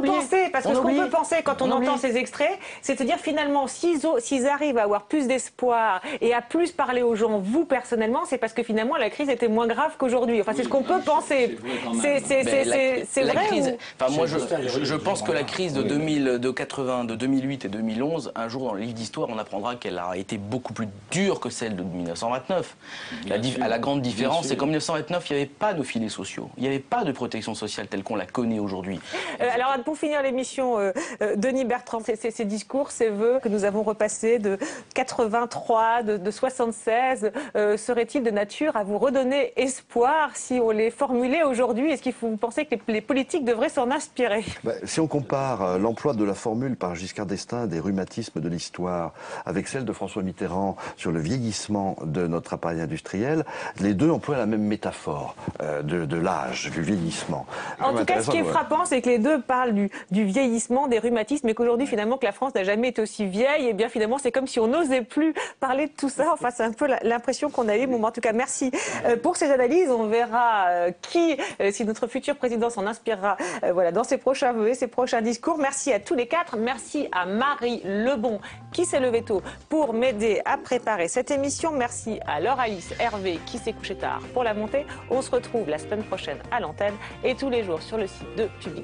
penser, parce que ce qu'on peut penser quand on entend ces extraits, c'est de dire finalement, s'ils arrivent à avoir plus d'espoir et à plus parler aux gens, vous personnellement, c'est parce que finalement la crise était moins grave qu'aujourd'hui. Enfin, c'est ce qu'on peut penser. C'est vrai crise, enfin, moi, je pense que la crise de 2008 et 2011, un jour dans le livre d'histoire, on apprendra qu'elle a été beaucoup plus dure que celle de 1929. La grande différence, c'est qu'en 1929, il n'y avait pas de filets sociaux. Il n'y avait pas de protection sociale telle qu'on la connaît aujourd'hui. Alors, pour finir l'émission, Denis Bertrand, ces discours, ces vœux que nous avons repassés de 83, de 76, seraient-ils de nature à vous redonner espoir si on les formulait aujourd'hui? Est-ce que vous pensez que les politiques devraient s'en inspirer? Si on compare l'emploi de la formule par Giscard d'Estaing des rhumatismes de l'histoire avec celle de François Mitterrand sur le vieillissement de notre appareil industriel, les deux emploient la même métaphore de l'âge, du vieillissement. En tout cas, ce qui est frappant, c'est que les deux parlent du vieillissement, des rhumatismes, et qu'aujourd'hui, finalement, que la France n'a jamais été aussi vieille, et bien finalement, c'est comme si on n'osait plus parler de tout ça. Enfin, c'est un peu l'impression qu'on a eue. Bon, en tout cas, merci pour ces analyses. On verra si notre futur président s'en inspirera voilà, dans ses prochains vœux et ses prochains discours. Merci à tous les quatre. Merci à Marie Lebon qui s'est levée tôt pour m'aider à préparer cette émission. Merci à Laure Alice Hervé qui s'est couchée tard pour la montée. On se retrouve la semaine prochaine à l'antenne et tous les jours sur le site de Public.